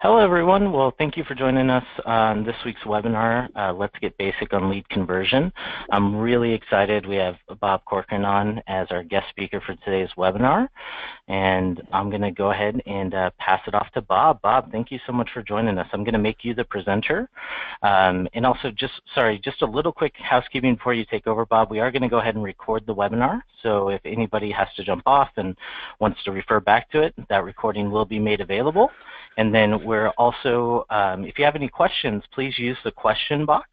Hello, everyone. Well, thank you for joining us on this week's webinar, Let's Get Basic on Lead Conversion. I'm really excited. We have Bob Corcoran on as our guest speaker for today's webinar. And I'm going to go ahead and pass it off to Bob. Bob, thank you so much for joining us. I'm going to make you the presenter. And also, just a little quick housekeeping before you take over, Bob. We are going to go ahead and record the webinar. So if anybody has to jump off and wants to refer back to it, that recording will be made available. And then we're also, if you have any questions, please use the question box,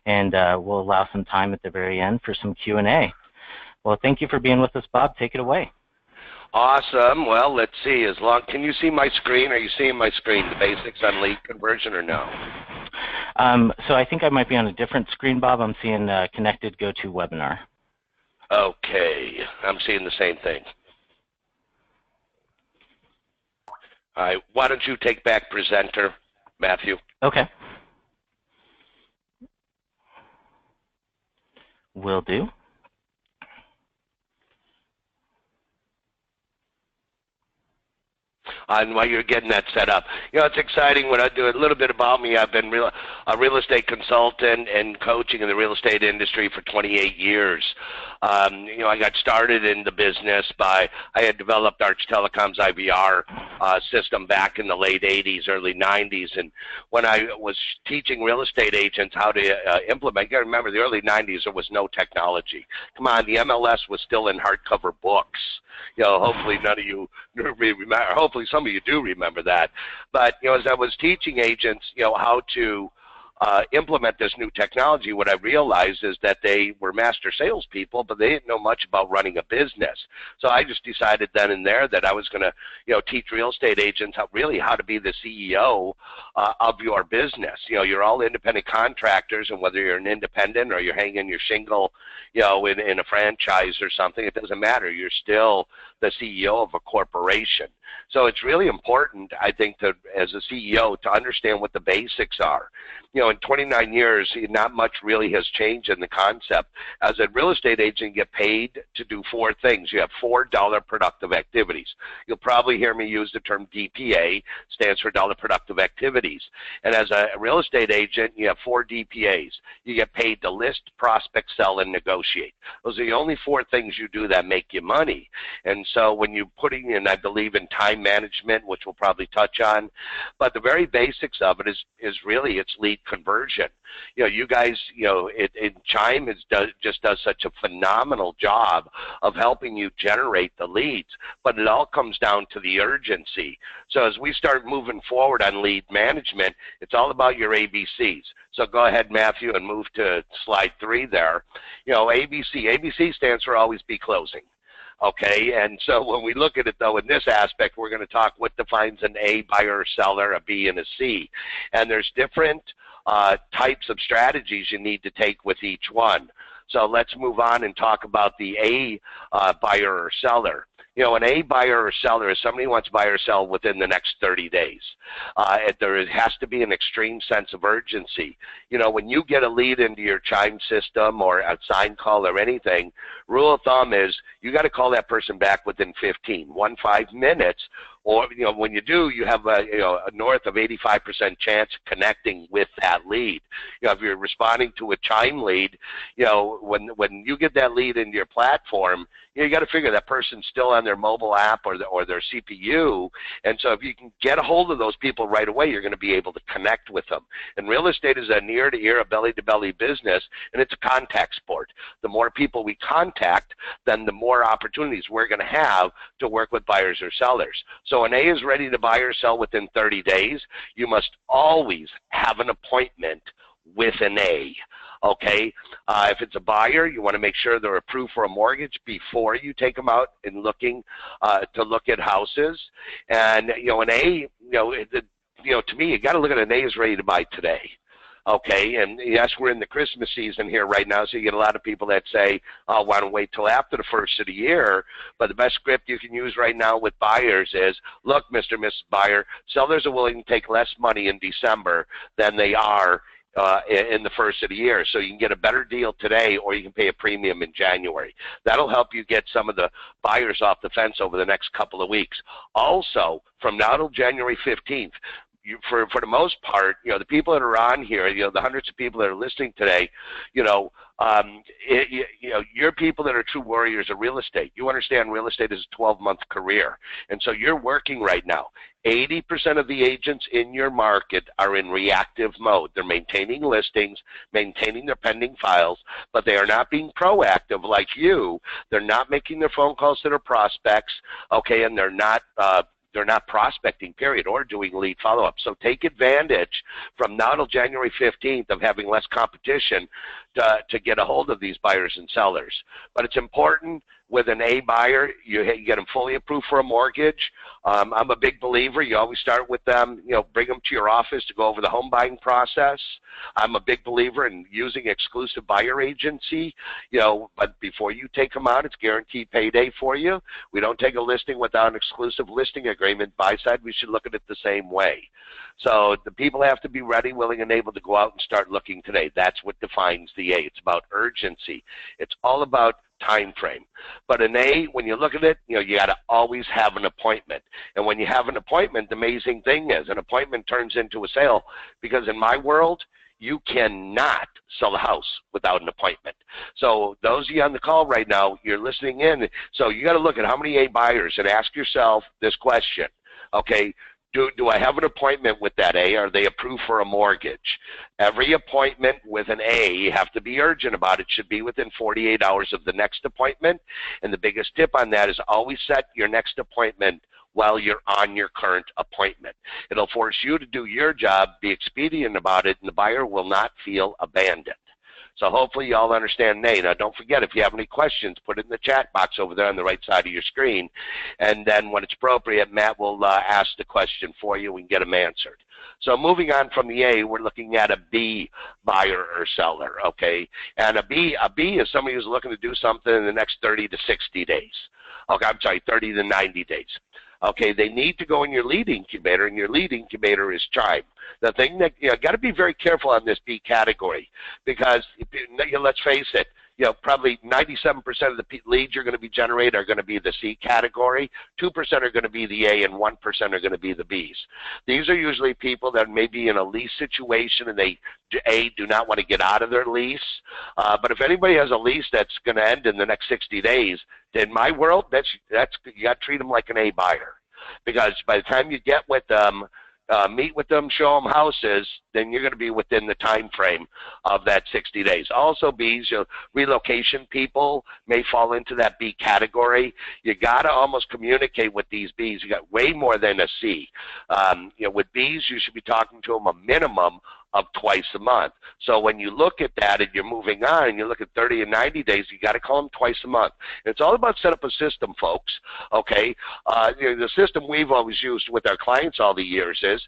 and we'll allow some time at the very end for some Q&A. Well, thank you for being with us, Bob. Take it away. Awesome. Well, let's see. Can you see my screen? Are you seeing my screen, the basics on lead conversion, or no? So I think I might be on a different screen, Bob. I'm seeing connected GoToWebinar. Okay. I'm seeing the same thing. All right, why don't you take back presenter, Matthew? Okay. Will do. And while you're getting that set up, you know, it's exciting when I do a little bit about me. I've been a real estate consultant and coaching in the real estate industry for 28 years. You know, I got started in the business I had developed Arch Telecom's IVR system back in the late 80s, early 90s. And when I was teaching real estate agents how to implement, you got to remember the early 90s, there was no technology. Come on, the MLS was still in hardcover books. You know, hopefully none of you remember, hopefully some of you do remember that. But, you know, as I was teaching agents, you know, how to implement this new technology, what I realized is that they were master salespeople, but they didn't know much about running a business. So I just decided then and there that I was going to, you know, teach real estate agents how to be the CEO of your business. You know, you're all independent contractors, and whether you're an independent or you're hanging your shingle, you know, in a franchise or something, it doesn't matter. You're still the CEO of a corporation. So it's really important, I think, to, as a CEO, to understand what the basics are. You know, in 29 years, not much really has changed in the concept. As a real estate agent, you get paid to do four things. You have $4 productive activities. You'll probably hear me use the term DPA, stands for dollar productive activities. And as a real estate agent, you have 4 DPAs. You get paid to list, prospect, sell, and negotiate. Those are the only 4 things you do that make you money. And so when you're putting in, I believe, in time management, which we'll probably touch on, but the very basics of it is really it's lead conversion. You know, you guys, you know, Chime just does such a phenomenal job of helping you generate the leads, but it all comes down to the urgency. So as we start moving forward on lead management, it's all about your ABCs. So go ahead, Matthew, and move to slide 3 there. You know, ABC stands for always be closing. Okay, and so when we look at it, though, in this aspect, we're going to talk what defines an A, buyer or seller, a B, and a C. And there's different types of strategies you need to take with each one. So let's move on and talk about the A, buyer or seller. You know, an A, buyer or seller is somebody who wants to buy or sell within the next 30 days. There has to be an extreme sense of urgency. You know, when you get a lead into your Chime system or a sign call or anything, rule of thumb is you got to call that person back within 15 minutes. Or, you know, when you do, you have a north of 85% chance of connecting with that lead. You know, if you're responding to a Chime lead, you know, when you get that lead into your platform, you got to figure that person's still on their mobile app or their CPU. And so if you can get a hold of those people right away, you're going to be able to connect with them. And real estate is an ear-to-ear, a belly-to-belly business, and it's a contact sport. The more people we contact, then the more opportunities we're going to have to work with buyers or sellers. So an A is ready to buy or sell within 30 days. You must always have an appointment with an A. Okay, if it's a buyer, you want to make sure they're approved for a mortgage before you take them out and looking to look at houses. And you know, an A, to me, you got to look at an A is ready to buy today. Okay, and yes, we're in the Christmas season here right now, so you get a lot of people that say, oh, why don't wait till after the first of the year? But the best script you can use right now with buyers is, look, Mr. and Mrs. Buyer, sellers are willing to take less money in December than they are in the first of the year. So you can get a better deal today, or you can pay a premium in January. That'll help you get some of the buyers off the fence over the next couple of weeks. Also, from now till January 15th, for the most part, the people that are on here, the hundreds of people that are listening today, you're people that are true warriors of real estate. You understand real estate is a 12-month career, and so you're working right now. 80% of the agents in your market are in reactive mode. They're maintaining listings, maintaining their pending files, but they are not being proactive like you. They're not making their phone calls to their prospects, okay, and they're not prospecting, period, or doing lead follow-up. So take advantage from now till January 15th of having less competition to get a hold of these buyers and sellers. But it's important with an A buyer, you get them fully approved for a mortgage. I'm a big believer. You always start with them, bring them to your office to go over the home buying process. I'm a big believer in using exclusive buyer agency, but before you take them out, it's guaranteed payday for you. We don't take a listing without an exclusive listing agreement. Buy side, we should look at it the same way. So the people have to be ready, willing, and able to go out and start looking today. That's what defines the A. It's about urgency. It's all about time frame. But an A, when you look at it, you got to always have an appointment. And when you have an appointment, the amazing thing is an appointment turns into a sale, because in my world, you cannot sell a house without an appointment. So those of you on the call right now, you're listening in. So you got to look at how many A buyers and ask yourself this question, okay? Do I have an appointment with that A? Are they approved for a mortgage? Every appointment with an A, you have to be urgent about it. Should be within 48 hours of the next appointment. And the biggest tip on that is always set your next appointment while you're on your current appointment. It'll force you to do your job, be expedient about it, and the buyer will not feel abandoned. So hopefully you all understand A. Now don't forget, if you have any questions, put it in the chat box over there on the right side of your screen. And then when it's appropriate, Matt will ask the question for you and get them answered. So moving on from the A, we're looking at a B buyer or seller, okay? And a B is somebody who's looking to do something in the next 30 to 60 days. Okay, I'm sorry, 30 to 90 days. Okay, they need to go in your lead incubator, and your lead incubator is Chime. The thing that, got to be very careful on this B category, because let's face it, probably 97% of the leads you're going to be generating are going to be the C category, 2% are going to be the A, and 1% are going to be the Bs. These are usually people that may be in a lease situation and they, A, do not want to get out of their lease. But if anybody has a lease that's going to end in the next 60 days, in my world, that's you got to treat them like an A buyer. Because by the time you get with them, meet with them, show them houses, then you're going to be within the time frame of that 60 days. Also, Bs, relocation people may fall into that B category. You got to almost communicate with these Bs. You got way more than a C. With Bs, you should be talking to them a minimum of twice a month. So when you look at that and you're moving on and you look at 30 and 90 days, you got to call them twice a month. And it's all about set up a system, folks, okay? The system we've always used with our clients all the years is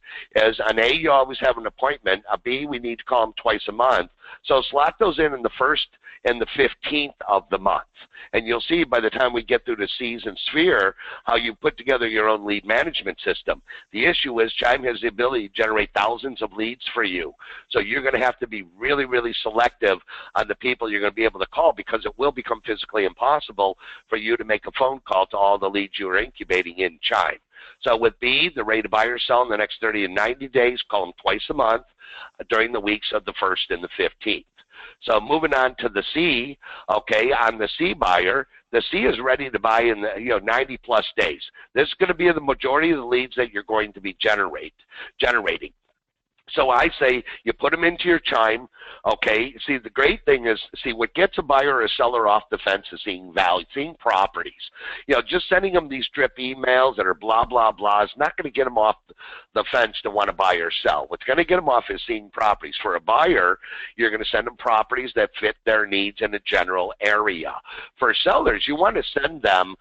an A, you always have an appointment. A B, we need to call them twice a month. So slot those in the 1st and the 15th of the month. And you'll see by the time we get through the C's and Sphere how you put together your own lead management system. The issue is Chime has the ability to generate thousands of leads for you. So you're going to have to be really, really selective on the people you're going to be able to call, because it will become physically impossible for you to make a phone call to all the leads you are incubating in Chime. So with B, the rate of buy or sell in the next 30 and 90 days, call them twice a month during the weeks of the 1st and the 15th. So moving on to the C, okay, on the C buyer, the C is ready to buy in the 90 plus days. This is going to be the majority of the leads that you're going to be generating. So I say you put them into your Chime, okay? See, the great thing is, what gets a buyer or a seller off the fence is seeing value, seeing properties. Just sending them these drip emails that are blah, blah, blah is not going to get them off the fence to want to buy or sell. What's going to get them off is seeing properties. For a buyer, you're going to send them properties that fit their needs in a general area. For sellers, you want to send them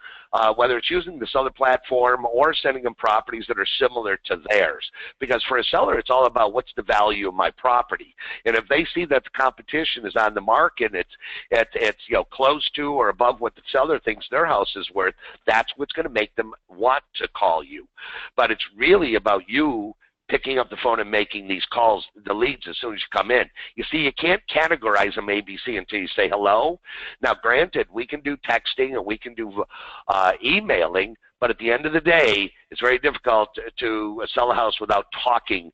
whether it's using the seller platform or sending them properties that are similar to theirs. Because for a seller, it's all about what's the value of my property. And if they see that the competition is on the market, it's close to or above what the seller thinks their house is worth, that's what's going to make them want to call you. But it's really about you picking up the phone and making these calls, the leads, as soon as you come in. You see, you can't categorize them A, B, C until you say hello. Now, granted, we can do texting and we can do emailing, but at the end of the day, It's very difficult to sell a house without talking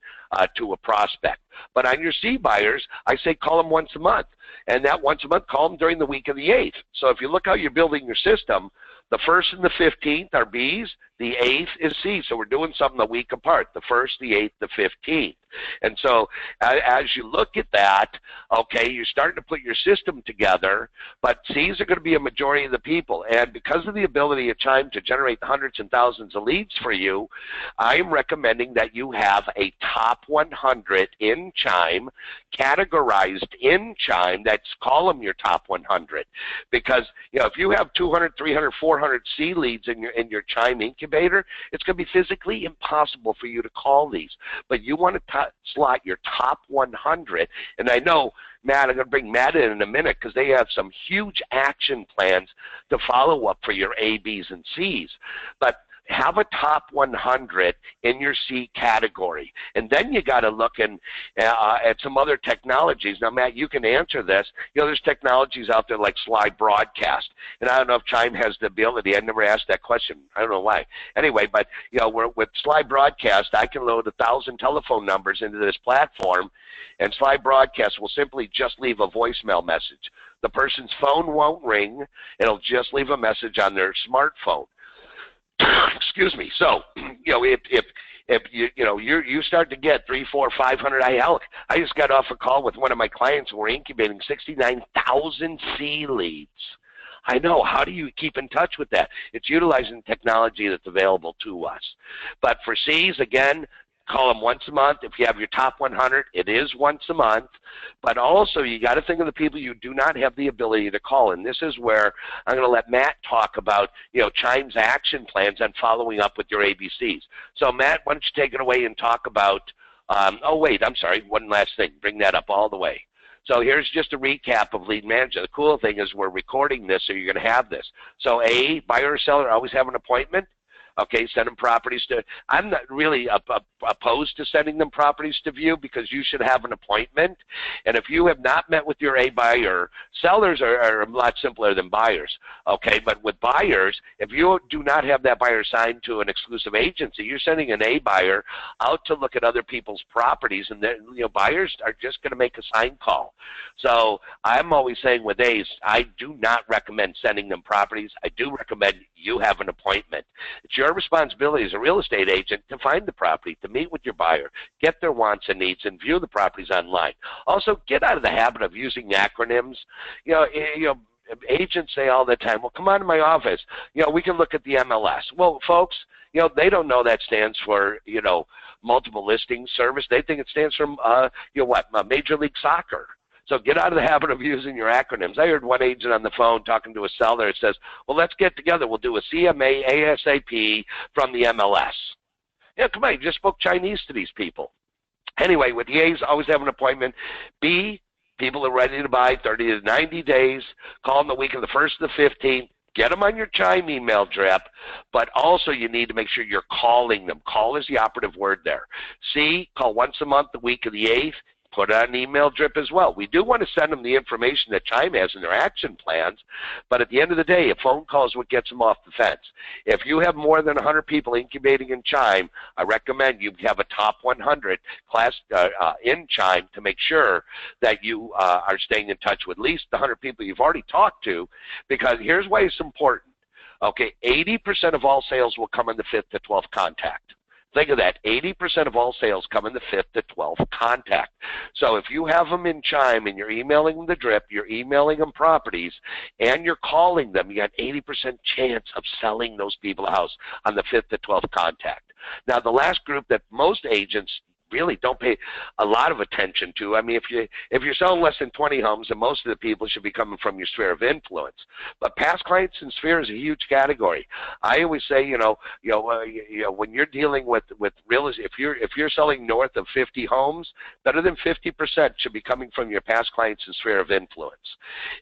to a prospect. But on your C buyers, I say call them once a month. And that once a month, call them during the week of the 8th. So if you look how you're building your system, the 1st and the 15th are B's, the 8th is C. So we're doing something a week apart, the 1st, the 8th, the 15th. And so as you look at that, okay, you're starting to put your system together, but C's are going to be a majority of the people. And because of the ability of Chime to generate hundreds and thousands of leads for you, I'm recommending that you have a top 100 in Chime, categorized in Chime, that's call them your top 100. Because, you know, if you have 200, 300, 400 C leads in your Chime incubator, it's going to be physically impossible for you to call these. But you want to slot your top 100, and I know, Matt, I'm going to bring Matt in a minute because they have some huge action plans to follow up for your A, B's, and C's. But have a top 100 in your C category. And then you got to look at some other technologies. Now, Matt, you can answer this. You know, there's technologies out there like slide broadcast. And I don't know if Chime has the ability. I never asked that question. I don't know why. Anyway, but, you know, with slide broadcast, I can load 1,000 telephone numbers into this platform, and slide broadcast will simply just leave a voicemail message. The person's phone won't ring. It'll just leave a message on their smartphone. Excuse me. So, you know, if you start to get 300, 400, 500, I just got off a call with one of my clients who were incubating 69,000 C leads. I know. How do you keep in touch with that? It's utilizing technology that's available to us. But for C's, again, call them once a month. If you have your top 100, it is once a month. But also, you got to think of the people you do not have the ability to call. And this is where I'm going to let Matt talk about, you know, Chime's action plans on following up with your ABCs. So, Matt, why don't you take it away and talk about, oh, wait, I'm sorry, one last thing. Bring that up all the way. So here's just a recap of Lead Manager. The cool thing is we're recording this, so you're going to have this. So, A, buyer or seller always have an appointment. Okay, send them properties to, I'm not really opposed to sending them properties to view because you should have an appointment. And if you have not met with your A buyer, sellers are a lot simpler than buyers. Okay, but with buyers, if you do not have that buyer signed to an exclusive agency, you're sending an A buyer out to look at other people's properties, and then, you know, buyers are just going to make a sign call. So I'm always saying with A's, I do not recommend sending them properties. I do recommend you have an appointment. It's your responsibility as a real estate agent to find the property, to meet with your buyer, get their wants and needs, and view the properties online. Also, get out of the habit of using acronyms. You know, agents say all the time, well, come on to my office. You know, we can look at the MLS. Well, folks, you know, they don't know that stands for, you know, multiple listing service. They think it stands for, you know what, Major League Soccer. So get out of the habit of using your acronyms. I heard one agent on the phone talking to a seller that says, well, let's get together. We'll do a CMA ASAP from the MLS. Yeah, come on, you just spoke Chinese to these people. Anyway, with the A's, always have an appointment. B, people are ready to buy 30 to 90 days. Call them the week of the 1st to the 15th. Get them on your Chime email drip, but also you need to make sure you're calling them. Call is the operative word there. C, call once a month the week of the 8th. Put on an email drip as well. We do want to send them the information that Chime has in their action plans, but at the end of the day, a phone call is what gets them off the fence. If you have more than 100 people incubating in Chime, I recommend you have a top 100 class in Chime to make sure that you are staying in touch with at least the 100 people you've already talked to, because here's why it's important. Okay, 80% of all sales will come in the 5th to 12th contact. Think of that. 80% of all sales come in the 5th to 12th contact. So if you have them in Chime and you're emailing them the drip, you're emailing them properties, and you're calling them, you got 80% chance of selling those people a house on the 5th to 12th contact. Now, the last group that most agents really don't pay a lot of attention to. I mean, if you're selling less than 20 homes, then most of the people should be coming from your sphere of influence. But past clients and sphere is a huge category. I always say, when you're dealing with real estate, if you're selling north of 50 homes, better than 50% should be coming from your past clients and sphere of influence.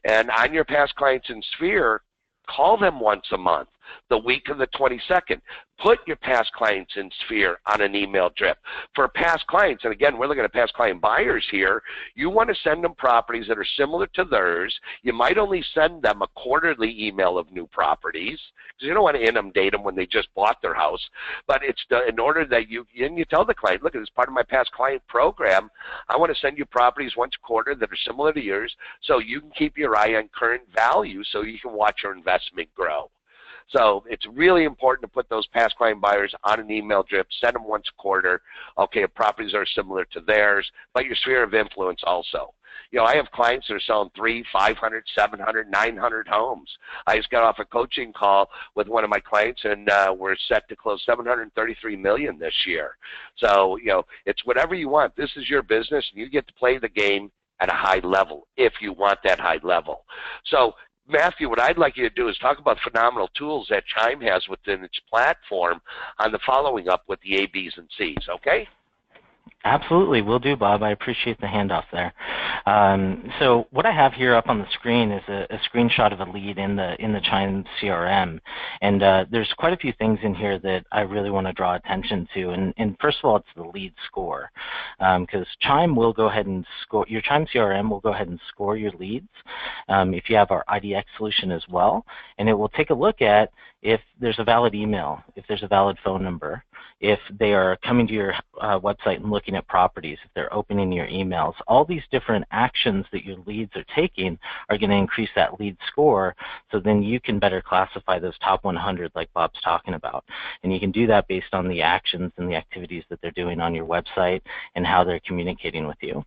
And on your past clients and sphere, call them once a month. the week of the 22nd. Put your past clients in Sphere on an email drip. For past clients, and again, we're looking at past client buyers here, you want to send them properties that are similar to theirs. You might only send them a quarterly email of new properties because you don't want to inundate them when they just bought their house. But it's in order that you tell the client, look, as part of my past client program, I want to send you properties once a quarter that are similar to yours so you can keep your eye on current value so you can watch your investment grow. So it's really important to put those past client buyers on an email drip, send them once a quarter, okay, if properties are similar to theirs, but your sphere of influence also. You know, I have clients that are selling 300, 500, 700, 900 homes. I just got off a coaching call with one of my clients, and we're set to close $733 million this year. So, you know, it's whatever you want. This is your business, and you get to play the game at a high level if you want that high level. So, Matthew, what I'd like you to do is talk about phenomenal tools that Chime has within its platform on the following up with the A, B's, and C's, okay? Absolutely, will do, Bob. I appreciate the handoff there. So what I have here up on the screen is a screenshot of a lead in the Chime CRM, and there's quite a few things in here that I really want to draw attention to. And first of all, it's the lead score, because Chime will go ahead and score your Chime CRM will go ahead and score your leads if you have our IDX solution as well, and it will take a look at if there's a valid email, if there's a valid phone number, if they are coming to your website and looking at properties, if they're opening your emails. All these different actions that your leads are taking are going to increase that lead score, so then you can better classify those top 100 like Bob's talking about. And you can do that based on the actions and the activities that they're doing on your website and how they're communicating with you.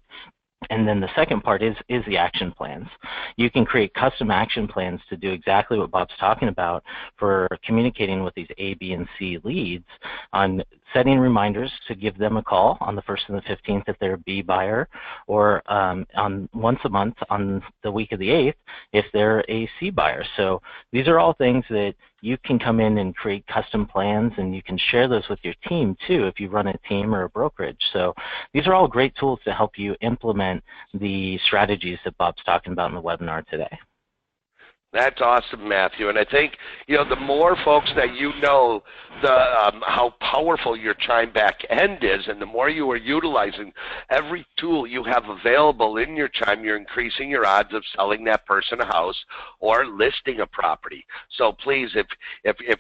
And then the second part is the action plans. You can create custom action plans to do exactly what Bob's talking about for communicating with these A, B, and C leads on setting reminders to give them a call on the 1st and the 15th if they're a B buyer, or on once a month on the week of the 8th if they're a C buyer. So these are all things that you can come in and create custom plans, and you can share those with your team too if you run a team or a brokerage. So these are all great tools to help you implement the strategies that Bob's talking about in the webinar today. That's awesome, Matthew. And I think, you know, the more folks that you know how powerful your Chime back end is, and the more you are utilizing every tool you have available in your Chime, you're increasing your odds of selling that person a house or listing a property. So please, if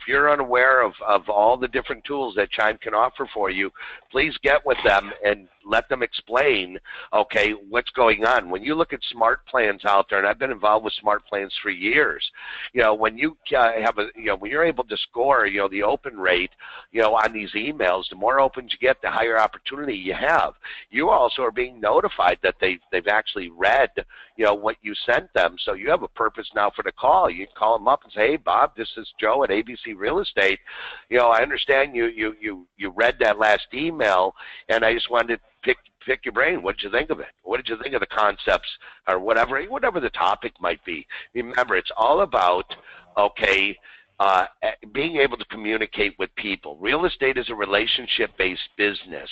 you're unaware of all the different tools that Chime can offer for you, please get with them and let them explain, okay, what's going on. When you look at smart plans out there, and I've been involved with smart plans for years, you know, when you have a, you know, when you're able to score, you know, the open rate, you know, on these emails, the more opens you get, the higher opportunity you have. You also are being notified that they've actually read, you know, what you sent them. So you have a purpose now for the call. You can call them up and say, hey, Bob, this is Joe at ABC Real Estate. You know, I understand you read that last email, and I just wanted to pick your brain. What did you think of it? What did you think of the concepts, or whatever the topic might be? Remember, it's all about, okay, being able to communicate with people. Real estate is a relationship-based business.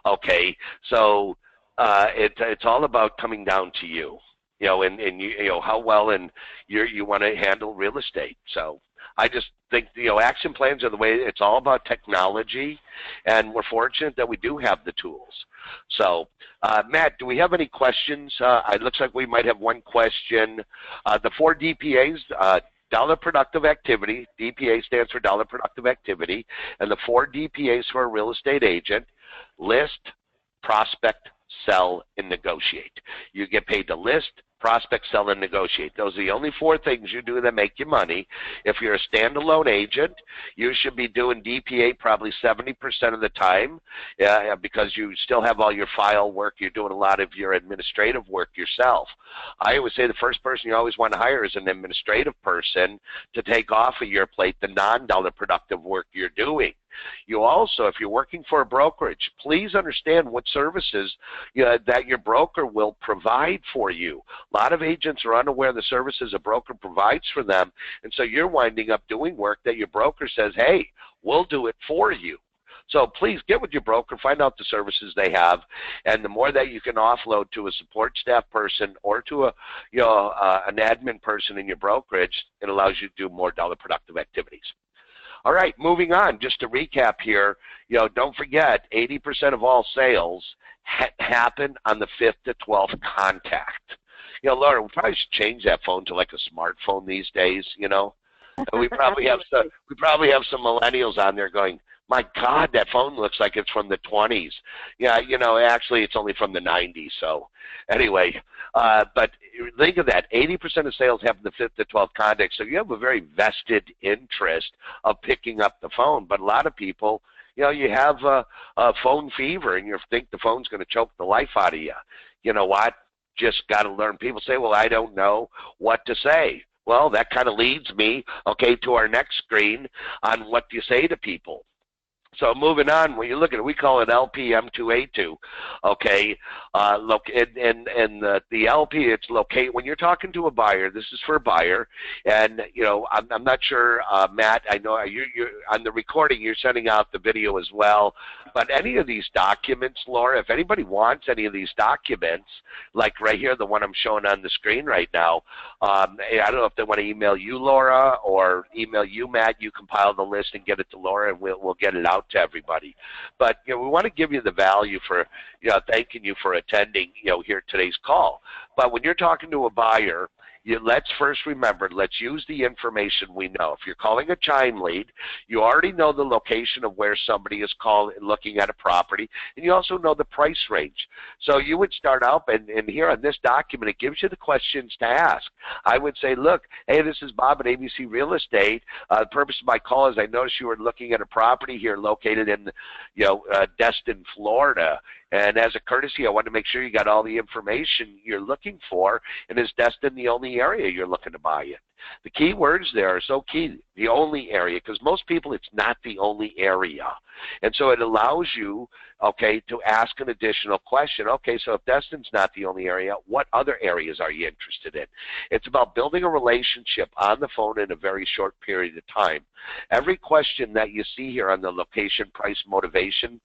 Okay, so it's all about coming down to you. You know, and you know how well and you want to handle real estate. So I just think, you know, action plans are the way. It's all about technology, and we're fortunate that we do have the tools. So, Matt, do we have any questions? It looks like we might have one question. The 4 DPAs, dollar productive activity. DPA stands for dollar productive activity, and the 4 DPAs for a real estate agent: list, prospect, sell, and negotiate. You get paid to list, prospect, sell, and negotiate. Those are the only 4 things you do that make you money. If you're a standalone agent, you should be doing DPA probably 70% of the time because you still have all your file work. You're doing a lot of your administrative work yourself. I always say the first person you always want to hire is an administrative person to take off of your plate the non-dollar productive work you're doing. You also, if you're working for a brokerage, please understand what services that your broker will provide for you. A lot of agents are unaware of the services a broker provides for them, and so you're winding up doing work that your broker says, hey, we'll do it for you. So please get with your broker, find out the services they have, and the more that you can offload to a support staff person or to a an admin person in your brokerage, it allows you to do more dollar productive activities. All right, moving on. Just to recap here, don't forget 80% of all sales happen on the 5th to 12th contact. Laura, we probably should change that phone to like a smartphone these days. And we probably have some millennials on there going, my God, that phone looks like it's from the 20s. Yeah, actually it's only from the 90s. So anyway, but think of that. 80% of sales happen the 5th to 12th contact. So you have a very vested interest of picking up the phone. But a lot of people, you have a phone fever and you think the phone's going to choke the life out of you. You know what? Just got to learn. People say, well, I don't know what to say. Well, that kind of leads me, to our next screen on what do you say to people. So moving on, when you look at it, we call it LPM282, look, and the LP, it's locate, when you're talking to a buyer, this is for a buyer, and, I'm not sure, Matt, I know you're on the recording, you're sending out the video as well, but any of these documents, Laura, if anybody wants any of these documents, like right here, the one I'm showing on the screen right now, I don't know if they want to email you, Laura, or email you, Matt, you compile the list and get it to Laura, and we'll get it out to everybody. But we want to give you the value for thanking you for attending here today's call. But when you're talking to a buyer, let's first remember, let's use the information we know. If you're calling a Chime lead, you already know the location of where somebody is looking at a property, and you also know the price range. So you would start out, and here on this document, it gives you the questions to ask. I would say, look, hey, this is Bob at ABC Real Estate. The purpose of my call is I noticed you were looking at a property here located in, Destin, Florida. And as a courtesy, I want to make sure you got all the information you're looking for, and is Destin the only area you're looking to buy in? The key words there are so key, the only area, because most people it's not the only area. And so it allows you, to ask an additional question. Okay, so if Destin's not the only area, what other areas are you interested in? It's about building a relationship on the phone in a very short period of time. Every question that you see here on the location, price, motivation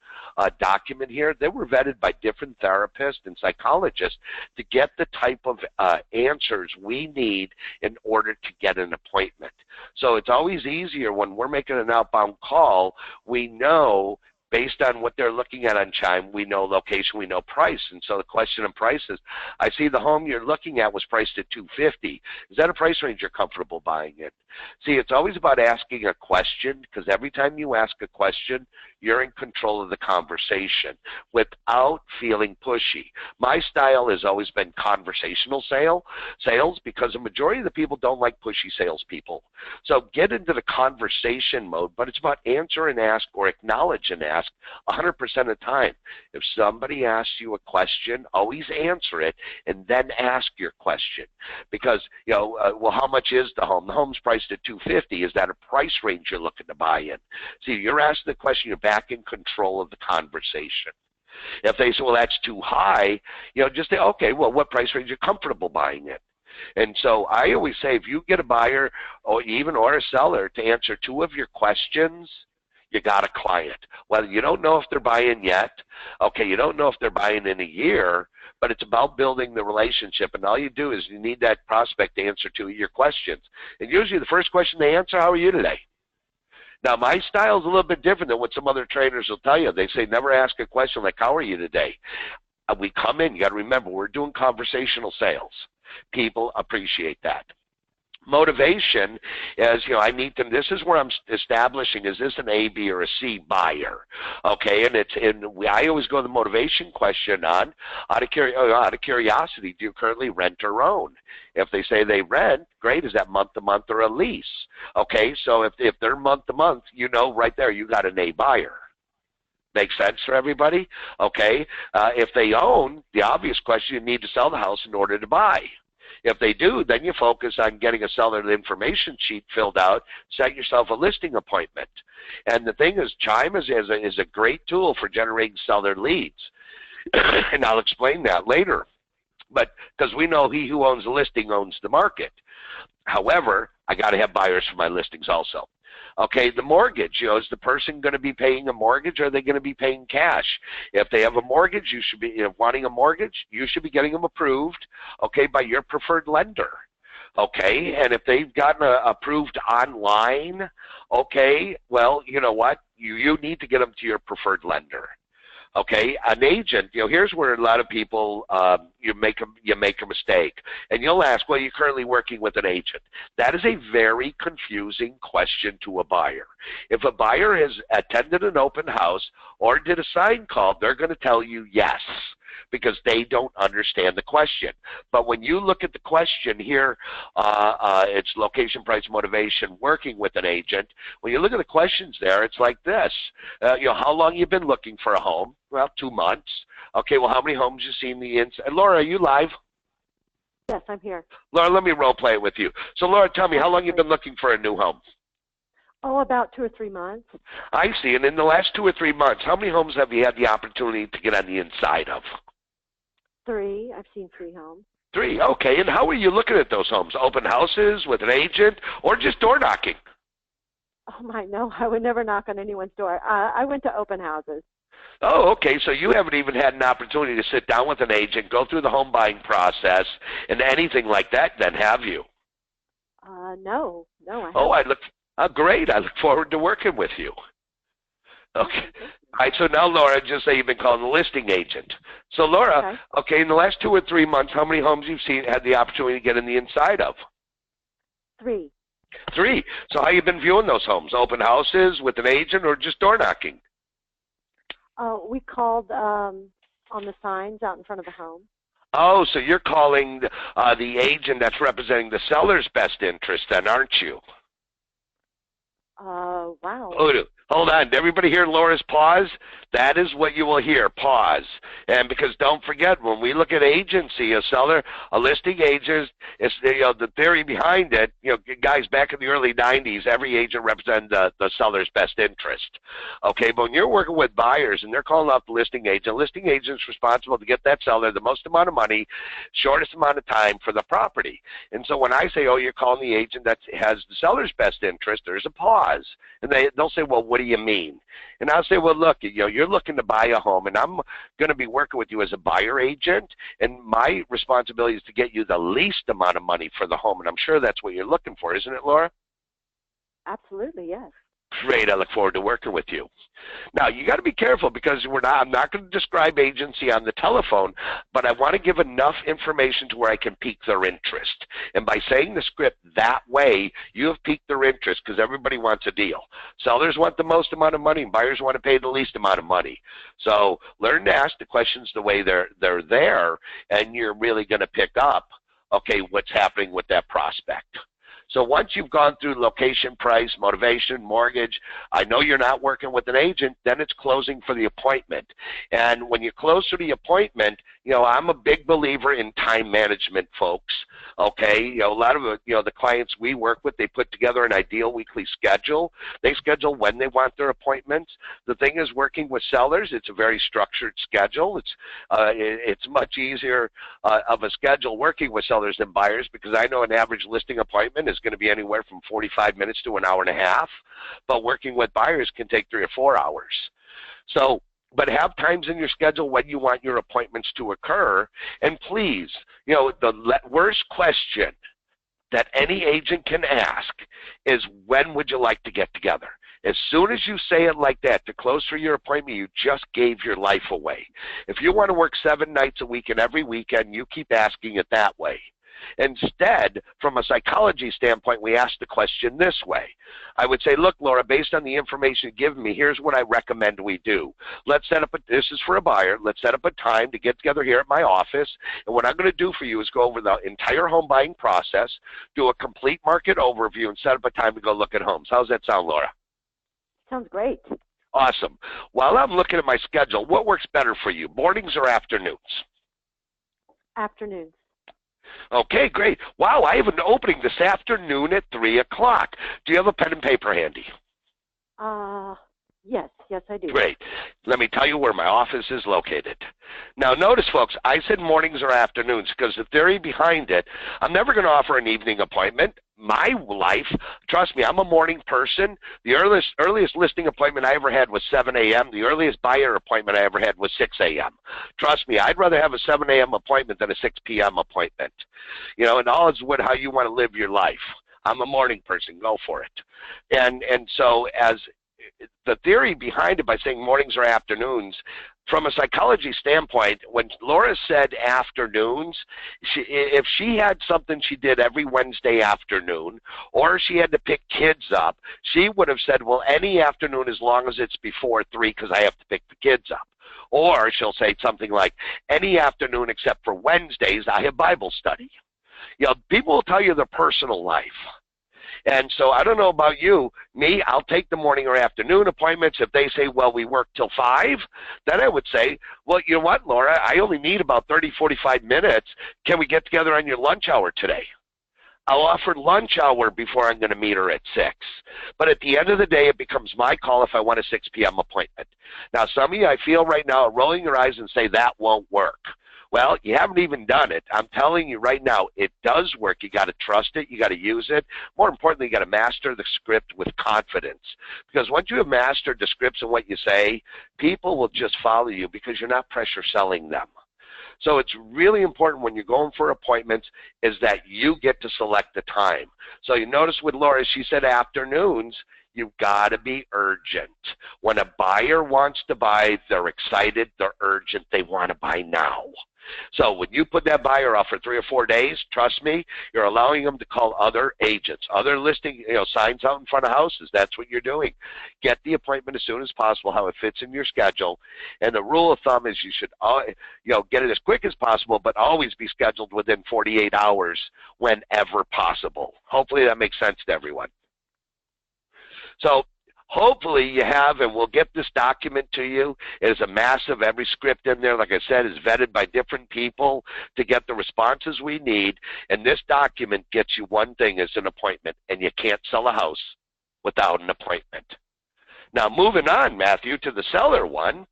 document here, they were vetted by different therapists and psychologists to get the type of answers we need in order to get an appointment. So it's always easier when we're making an outbound call, we know based on what they're looking at on Chime, we know location, we know price. And so the question on price is, I see the home you're looking at was priced at $250. Is that a price range you're comfortable buying in? See, it's always about asking a question, because every time you ask a question, you're in control of the conversation without feeling pushy. My style has always been conversational sales, because the majority of the people don't like pushy salespeople. So get into the conversation mode, but it's about answer and ask or acknowledge and ask 100% of the time. If somebody asks you a question, always answer it and then ask your question. Because, well, how much is the home? The home's priced at $250. Is that a price range you're looking to buy in? See, you're asking the question, you're back in control of the conversation. If they say, well, that's too high, just say, okay, well, what price range are you comfortable buying in? And so I always say, if you get a buyer or a seller to answer two of your questions, you got a client. Well, you don't know if they're buying yet. You don't know if they're buying in a year, but it's about building the relationship. And all you do is you need that prospect to answer two of your questions. And usually the first question they answer, how are you today? Now, my style is a little bit different than what some other trainers will tell you. They say never ask a question like, how are you today? We come in, you got to remember, we're doing conversational sales. People appreciate that. Motivation is, I need them. This is where I'm establishing, is this an A, B, or a C buyer? I always go to the motivation question on, out of curiosity, do you currently rent or own? If they say they rent, great. Is that month to month or a lease? So if they're month to month, right there, you got an A buyer. Makes sense for everybody? If they own, the obvious question, you need to sell the house in order to buy. If they do, then you focus on getting a seller information sheet filled out, set yourself a listing appointment. And the thing is, Chime is a great tool for generating seller leads. And I'll explain that later. But because we know he who owns the listing owns the market. However, I got to have buyers for my listings also. Okay, the mortgage, is the person going to be paying a mortgage, or are they going to be paying cash? If they have a mortgage, you should be, wanting a mortgage, you should be getting them approved, okay, by your preferred lender. Okay, and if they've gotten approved online, okay, well, you know what? You need to get them to your preferred lender. Okay, an agent, here's where a lot of people, you make a mistake. And you'll ask, well, you're currently working with an agent. That is a very confusing question to a buyer. If a buyer has attended an open house or did a sign call, they're going to tell you yes, because they don't understand the question. But when you look at the question here, it's location, price, motivation, working with an agent. When you look at the questions there, it's like this. How long you been looking for a home? Well, 2 months. Okay, well, how many homes you seen the inside? Laura, are you live? Yes, I'm here. Laura, let me role play it with you. So, Laura, tell me, how long you been looking for a new home? Oh, about 2 or 3 months. I see. And in the last 2 or 3 months, how many homes have you had the opportunity to get on the inside of? 3. I've seen 3 homes. 3, okay. And how are you looking at those homes? Open houses, with an agent, or just door knocking? Oh, my, no, I would never knock on anyone's door. I went to open houses. Oh, okay. So you haven't even had an opportunity to sit down with an agent, go through the home buying process, and anything like that, then, have you? No, I haven't. Oh, great. I look forward to working with you. Okay. All right, so now, Laura, just say you've been calling the listing agent. So, Laura, okay, in the last 2 or 3 months, how many homes you've had the opportunity to get in the inside of? 3. 3. So how you been viewing those homes? Open houses, with an agent, or just door knocking? We called on the signs out in front of the home. Oh, so you're calling the agent that's representing the seller's best interest then, aren't you? Wow. Hold on. Did everybody hear Laura's pause? That is what you will hear, pause. And because don't forget, when we look at agency, a seller, a listing agent, it's the theory behind it, guys, back in the early 90s, every agent represented the seller's best interest. Okay, but when you're working with buyers and they're calling out the listing agent's responsible to get that seller the most amount of money, shortest amount of time for the property. And so when I say, oh, you're calling the agent that has the seller's best interest, there's a pause. And they'll say, well, what do you mean? And I'll say, well, look, you're looking to buy a home, and I'm going to be working with you as a buyer agent, and my responsibility is to get you the least amount of money for the home, and I'm sure that's what you're looking for, isn't it, Laura? Absolutely, yes. Great. I look forward to working with you. Now, you got to be careful because I'm not going to describe agency on the telephone, but I want to give enough information to where I can pique their interest. And by saying the script that way, you have piqued their interest because everybody wants a deal. Sellers want the most amount of money, and buyers want to pay the least amount of money. So learn to ask the questions the way they're there, and you're really going to pick up, okay, what's happening with that prospect. So once you've gone through location, price, motivation, mortgage, I know you're not working with an agent, then it's closing for the appointment. And when you close for the appointment, I'm a big believer in time management, folks. Okay, a lot of the clients we work with, they put together an ideal weekly schedule. They schedule when they want their appointments. The thing is, working with sellers, it's a very structured schedule. It's much easier of a schedule working with sellers than buyers, because I know an average listing appointment is going to be anywhere from 45 minutes to an hour and a half, but working with buyers can take 3 or 4 hours. So, but have times in your schedule when you want your appointments to occur. And please, the worst question that any agent can ask is, when would you like to get together? As soon as you say it like that, to close for your appointment, you just gave your life away. If you want to work 7 nights a week and every weekend, you keep asking it that way. Instead, from a psychology standpoint, we ask the question this way. I would say, look, Laura, based on the information you've given me, here's what I recommend we do. Let's set up this is for a buyer. Let's set up a time to get together here at my office. And what I'm going to do for you is go over the entire home buying process, do a complete market overview, and set up a time to go look at homes. How's that sound, Laura? Sounds great. Awesome. While I'm looking at my schedule, what works better for you, mornings or afternoons? Afternoons. Okay, great. Wow, I have an opening this afternoon at 3 o'clock. Do you have a pen and paper handy? Yes. Yes, I do. Great. Let me tell you where my office is located. Now, notice, folks, I said mornings or afternoons because the theory behind it, I'm never going to offer an evening appointment. My life, trust me, I'm a morning person. The earliest listing appointment I ever had was 7 a.m. The earliest buyer appointment I ever had was 6 a.m. Trust me, I'd rather have a 7 a.m. appointment than a 6 p.m. appointment. You know, and all is what how you want to live your life. I'm a morning person. Go for it. And so as the theory behind it by saying mornings or afternoons, from a psychology standpoint, when Laura said afternoons, if she had something she did every Wednesday afternoon, or she had to pick kids up, she would have said, well, any afternoon as long as it's before 3 because I have to pick the kids up. Or she'll say something like, any afternoon except for Wednesdays, I have Bible study. You know, people will tell you their personal life. And so I don't know about you. Me, I'll take the morning or afternoon appointments. If they say, well, we work till 5, then I would say, well, you know what, Laura, I only need about 30, 45 minutes. Can we get together on your lunch hour today? I'll offer lunch hour before I'm going to meet her at 6. But at the end of the day, it becomes my call if I want a 6 p.m. appointment. Now, some of you, I feel right now, are rolling your eyes and say that won't work. Well, you haven't even done it. I'm telling you right now, it does work. You got to trust it. You got to use it. More importantly, you got to master the script with confidence. Because once you have mastered the scripts and what you say, people will just follow you because you're not pressure selling them. So it's really important when you're going for appointments is that you get to select the time. So you notice with Laura, she said afternoons. You've got to be urgent. When a buyer wants to buy, they're excited, they're urgent, they want to buy now. So when you put that buyer off for 3 or 4 days, trust me, you're allowing them to call other agents, other listing, signs out in front of houses. That's what you're doing. Get the appointment as soon as possible, how it fits in your schedule. And the rule of thumb is you should, get it as quick as possible, but always be scheduled within 48 hours whenever possible. Hopefully that makes sense to everyone. So hopefully you have, and we'll get this document to you. It is a massive, every script in there, like I said, is vetted by different people to get the responses we need. And this document gets you one thing, is an appointment, and you can't sell a house without an appointment. Now moving on, Matthew, to the seller one.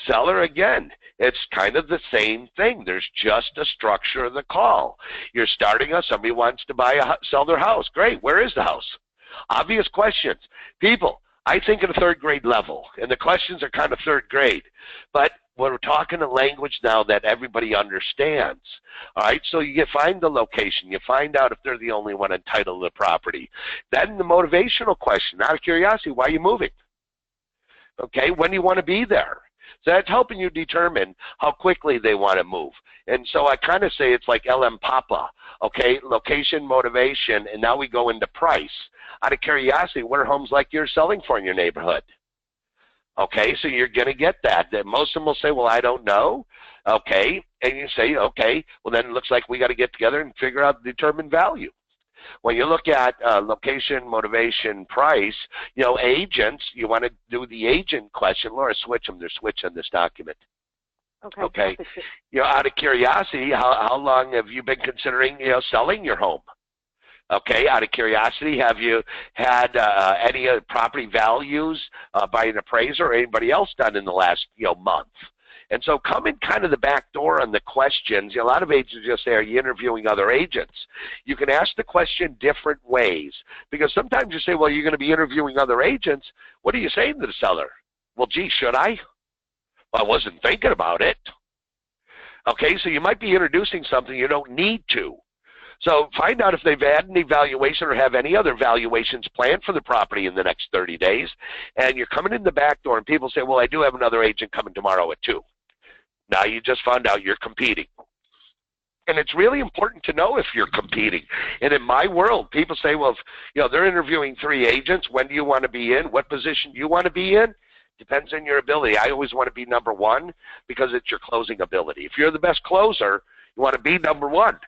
Seller, again, it's kind of the same thing. There's just a structure of the call. You're starting us, somebody wants to sell their house. Great, where is the house? Obvious questions. People, I think at a third grade level, and the questions are kind of third grade, but we're talking a language now that everybody understands. All right, so you find the location. You find out if they're the only one entitled to the property. Then the motivational question, out of curiosity, why are you moving? Okay, when do you want to be there? So that's helping you determine how quickly they want to move. And so I kind of say it's like LM Papa, okay, location, motivation, and now we go into price. Out of curiosity, what are homes like yours selling for in your neighborhood? Okay, so you're going to get that. Most of them will say, well, I don't know. Okay, and you say, okay, well, then it looks like we got to get together and figure out the determined value. When you look at location, motivation, price, agents, you want to do the agent question. Laura, switch them. They're switching this document. Okay. Out of curiosity, how long have you been considering, selling your home? Okay, out of curiosity, have you had any property values by an appraiser or anybody else done in the last, month? And so come in kind of the back door on the questions. A lot of agents just say, are you interviewing other agents? You can ask the question different ways. Because sometimes you say, well, you're going to be interviewing other agents. What are you saying to the seller? Well, gee, should I? Well, I wasn't thinking about it. Okay, so you might be introducing something you don't need to. So find out if they've had any valuation or have any other valuations planned for the property in the next 30 days. And you're coming in the back door and people say, well, I do have another agent coming tomorrow at 2. Now you just found out you're competing. And it's really important to know if you're competing. And in my world, people say, well, if, they're interviewing 3 agents. When do you want to be in? What position do you want to be in? Depends on your ability. I always want to be number 1 because it's your closing ability. If you're the best closer, you want to be number 1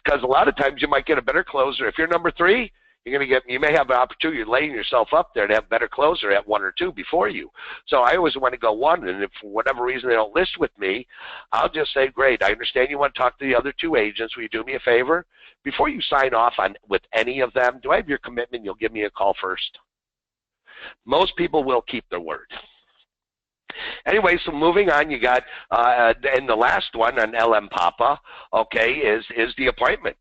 because a lot of times you might get a better closer. If you're number 3, you may have an opportunity of laying yourself up there to have a better closer at 1 or 2 before you. So I always want to go 1, and if for whatever reason they don't list with me, I'll just say, great, I understand you want to talk to the other 2 agents. Will you do me a favor? Before you sign off with any of them, do I have your commitment? You'll give me a call first. Most people will keep their word. Anyway, so moving on, you got, and the last one on LM Papa, okay, is the appointment.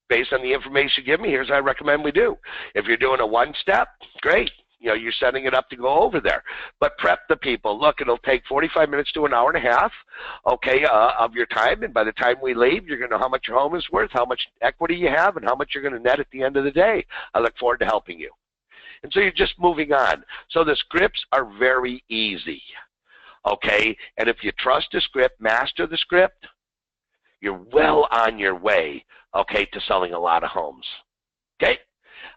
Based on the information you give me, here's what I recommend we do. If you're doing a one-step, great. You're setting it up to go over there. But prep the people. Look, it'll take 45 minutes to an hour and a half, okay, of your time. And by the time we leave, you're going to know how much your home is worth, how much equity you have, and how much you're going to net at the end of the day. I look forward to helping you. And so you're just moving on. So the scripts are very easy, okay? And if you trust the script, master the script, you're well on your way, okay, to selling a lot of homes, okay?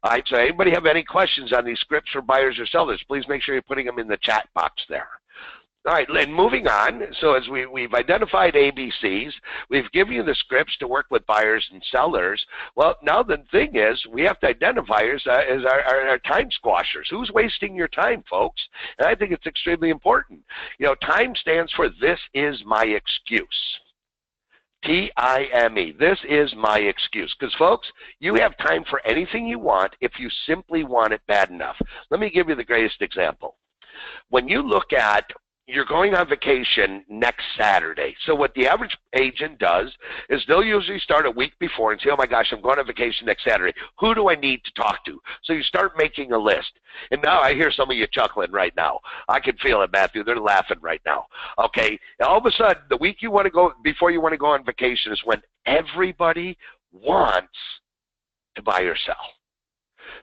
All right, so anybody have any questions on these scripts for buyers or sellers, please make sure you're putting them in the chat box there. All right, and moving on, so as we've identified ABCs, we've given you the scripts to work with buyers and sellers. Well, now the thing is, we have to identify as our time squashers. Who's wasting your time, folks? And I think it's extremely important. Time stands for this is my excuse. T-I-M-E. This is my excuse. Because, folks, you have time for anything you want if you simply want it bad enough. Let me give you the greatest example. When you look at you're going on vacation next Saturday. So what the average agent does is they'll usually start a week before and say, oh my gosh, I'm going on vacation next Saturday. Who do I need to talk to? So you start making a list. And now I hear some of you chuckling right now. I can feel it, Matthew. They're laughing right now. Okay. And all of a sudden, the week you want to go, before you want to go on vacation is when everybody wants to buy or sell.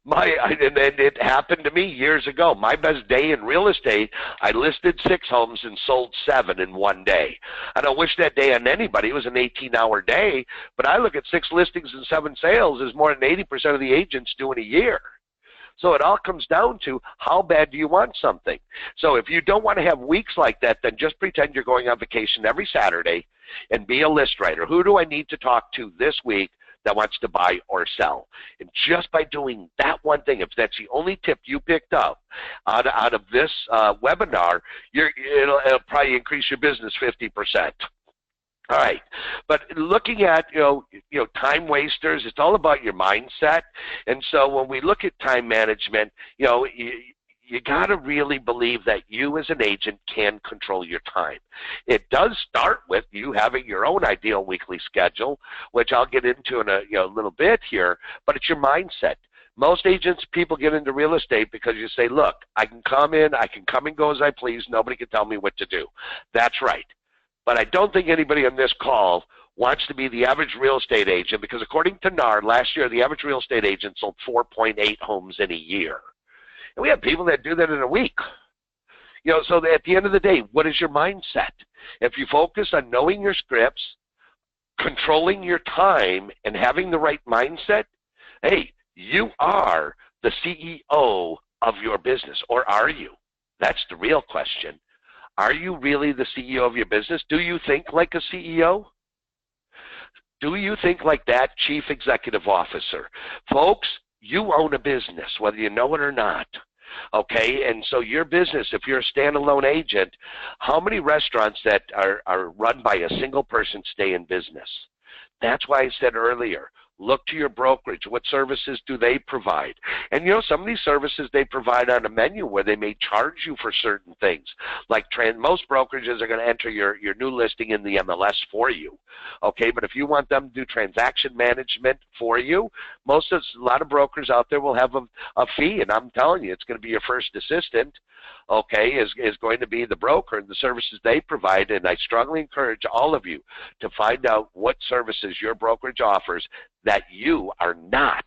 And it happened to me years ago. My best day in real estate, I listed 6 homes and sold 7 in one day. I don't wish that day on anybody. It was an 18-hour day, but I look at 6 listings and 7 sales as more than 80% of the agents do in a year. So it all comes down to how bad do you want something. So if you don't want to have weeks like that, then just pretend you're going on vacation every Saturday and be a list writer. Who do I need to talk to this week that wants to buy or sell? And just by doing that one thing, if that's the only tip you picked up out of this webinar, it'll probably increase your business 50%. All right, but looking at time wasters, it's all about your mindset. And so when we look at time management, you got to really believe that you as an agent can control your time. It does start with you having your own ideal weekly schedule, which I'll get into in a little bit here, but it's your mindset. Most agents, people get into real estate because you say, look, I can come and go as I please. Nobody can tell me what to do. That's right. But I don't think anybody on this call wants to be the average real estate agent, because according to NAR, last year the average real estate agent sold 4.8 homes in a year. And we have people that do that in a week. So at the end of the day, what is your mindset? If you focus on knowing your scripts, controlling your time, and having the right mindset, hey, you are the CEO of your business, or are you? That's the real question. Are you really the CEO of your business? Do you think like a CEO? Do you think like that chief executive officer? Folks, you own a business, whether you know it or not. Okay, and so your business, if you're a standalone agent, how many restaurants that are run by a single person stay in business? That's why I said earlier, look to your brokerage. What services do they provide? And some of these services they provide on a menu where they may charge you for certain things. Like most brokerages are going to enter your new listing in the MLS for you. Okay, but if you want them to do transaction management for you, a lot of brokers out there will have a fee, and I'm telling you, it's going to be your first assistant. Okay, is going to be the broker and the services they provide. And I strongly encourage all of you to find out what services your brokerage offers that you are not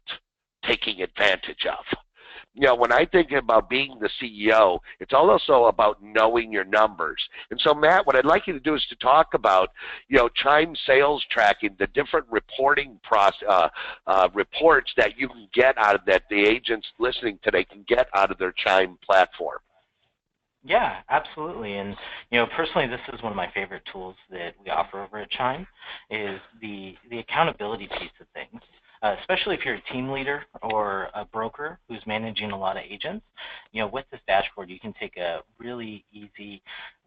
taking advantage of. When I think about being the CEO, it's also about knowing your numbers. And so, Matt, what I'd like you to do is to talk about, Chime sales tracking, the different reporting reports that you can get out of that the agents listening today can get out of their Chime platform. Yeah, absolutely. And personally, this is one of my favorite tools that we offer over at Chime, is the accountability piece of things. Especially if you're a team leader or a broker who's managing a lot of agents, with this dashboard, you can take a really easy